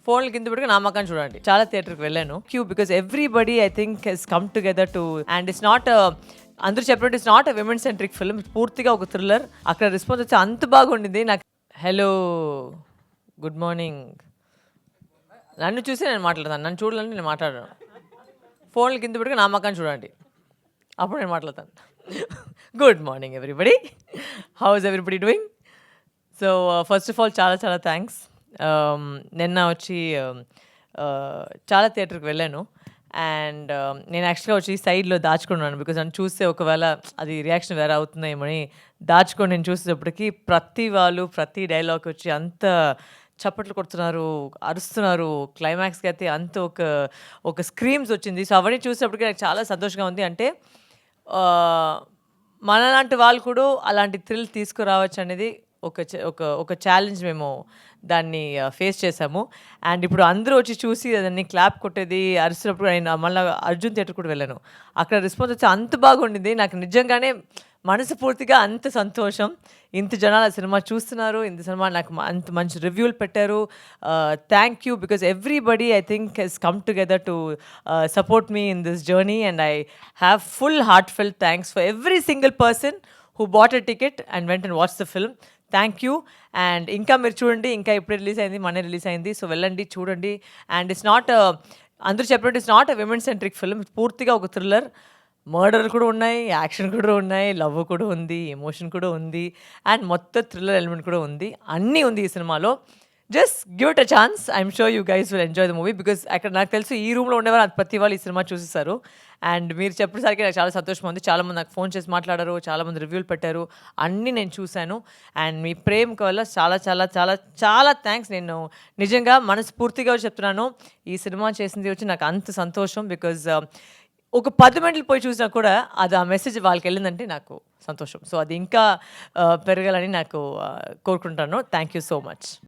ఫోన్లు కింద పెట్టుకుని నా మకాన్ని చూడండి. చాలా థియేటర్కి వెళ్ళాను queue because everybody I think he's come together to and it's not అందరూ చెప్పినట్టు it's not women centric film, పూర్తిగా ఒక థ్రిల్లర్. అక్కడ రెస్పాన్స్ వచ్చి అంత బాగుండింది నాకు. Hello, good morning. నన్ను చూసి నేను మాట్లాడతాను, నన్ను చూడాలంటే నేను మాట్లాడను. ఫోన్లు కింద పెట్టుకుని నా మకాన్ని చూడండి, అప్పుడు నేను మాట్లాడతాను. Good morning everybody, how is everybody doing? So first of all చాలా చాలా థ్యాంక్స్. నిన్న వచ్చి చాలా థియేటర్కి వెళ్ళాను అండ్ నేను యాక్చువల్గా వచ్చి సైడ్లో దాచుకున్నాను బికాజ్ నన్ను చూస్తే ఒకవేళ అది రియాక్షన్ వేరే అవుతుందేమని దాచుకొని నేను చూసేటప్పటికి ప్రతి డైలాగ్ వచ్చి అంత చప్పట్లు కొడుతున్నారు, అరుస్తున్నారు. క్లైమాక్స్కి అయితే అంత ఒక స్క్రీమ్స్ వచ్చింది. సో అవన్నీ చూసేటప్పటికి నాకు చాలా సంతోషంగా ఉంది. అంటే మనలాంటి వాళ్ళు కూడా అలాంటి థ్రిల్ తీసుకురావచ్చు అనేది ఒక ఛాలెంజ్ మేము దాన్ని ఫేస్ చేసాము. అండ్ ఇప్పుడు అందరూ వచ్చి చూసి దాన్ని క్లాప్ కొట్టేది అరిసినప్పుడు నేను మళ్ళీ అర్జున్ థియేటర్ కూడా వెళ్ళాను. అక్కడ రెస్పాన్స్ వచ్చి అంత బాగుండింది. నాకు నిజంగానే మనస్ఫూర్తిగా అంత సంతోషం. ఇంత జనాలు ఆ సినిమా చూస్తున్నారు, ఇంత సినిమా నాకు అంత మంచి రివ్యూలు పెట్టారు. Thank you because everybody I think he's come together to support me in this journey and I have full heartfelt thanks for every single person who bought a ticket and went and watched the film. Thank you. And ఇంకా మీరు చూడండి, ఇంకా ఇప్పుడే release అయింది, మొన్నే release అయింది. So వెళ్ళండి, చూడండి. అండ్ ఇట్స్ నాట్ అందరూ చెప్పినట్టు it's not women centric film, పూర్తిగా ఒక థ్రిల్లర్. మర్డర్ కూడా ఉన్నాయి, యాక్షన్ కూడా ఉన్నాయి, లవ్ కూడా ఉంది, ఎమోషన్ కూడా ఉంది అండ్ మొత్తం థ్రిల్లర్ ఎలిమెంట్ కూడా ఉంది. అన్నీ ఉంది ఈ సినిమాలో. Just give it a chance. I'm sure you guys will enjoy the movie because అక్కడ నాకు తెలుసు ఈ రూమ్లో ఉండేవారు ప్రతి వాళ్ళు ఈ సినిమా చూసేసారు. అండ్ మీరు చెప్పేసరికి నాకు చాలా సంతోషం ఉంది. చాలామంది నాకు ఫోన్ చేసి మాట్లాడారు, చాలామంది రివ్యూలు పెట్టారు, అన్నీ నేను చూశాను. అండ్ మీ ప్రేమకు వల్ల చాలా చాలా చాలా చాలా థ్యాంక్స్. నేను నిజంగా మనస్ఫూర్తిగా చెప్తున్నాను, ఈ సినిమా చేసింది వచ్చి నాకు అంత సంతోషం. బికాజ్ ఒక 10 మినిట్లు పోయి చూసినా కూడా అది ఆ మెసేజ్ వాళ్ళకి వెళ్ళిందంటే నాకు సంతోషం. సో అది ఇంకా పెరగాలని నాకు కోరుకుంటాను. Thank you so much.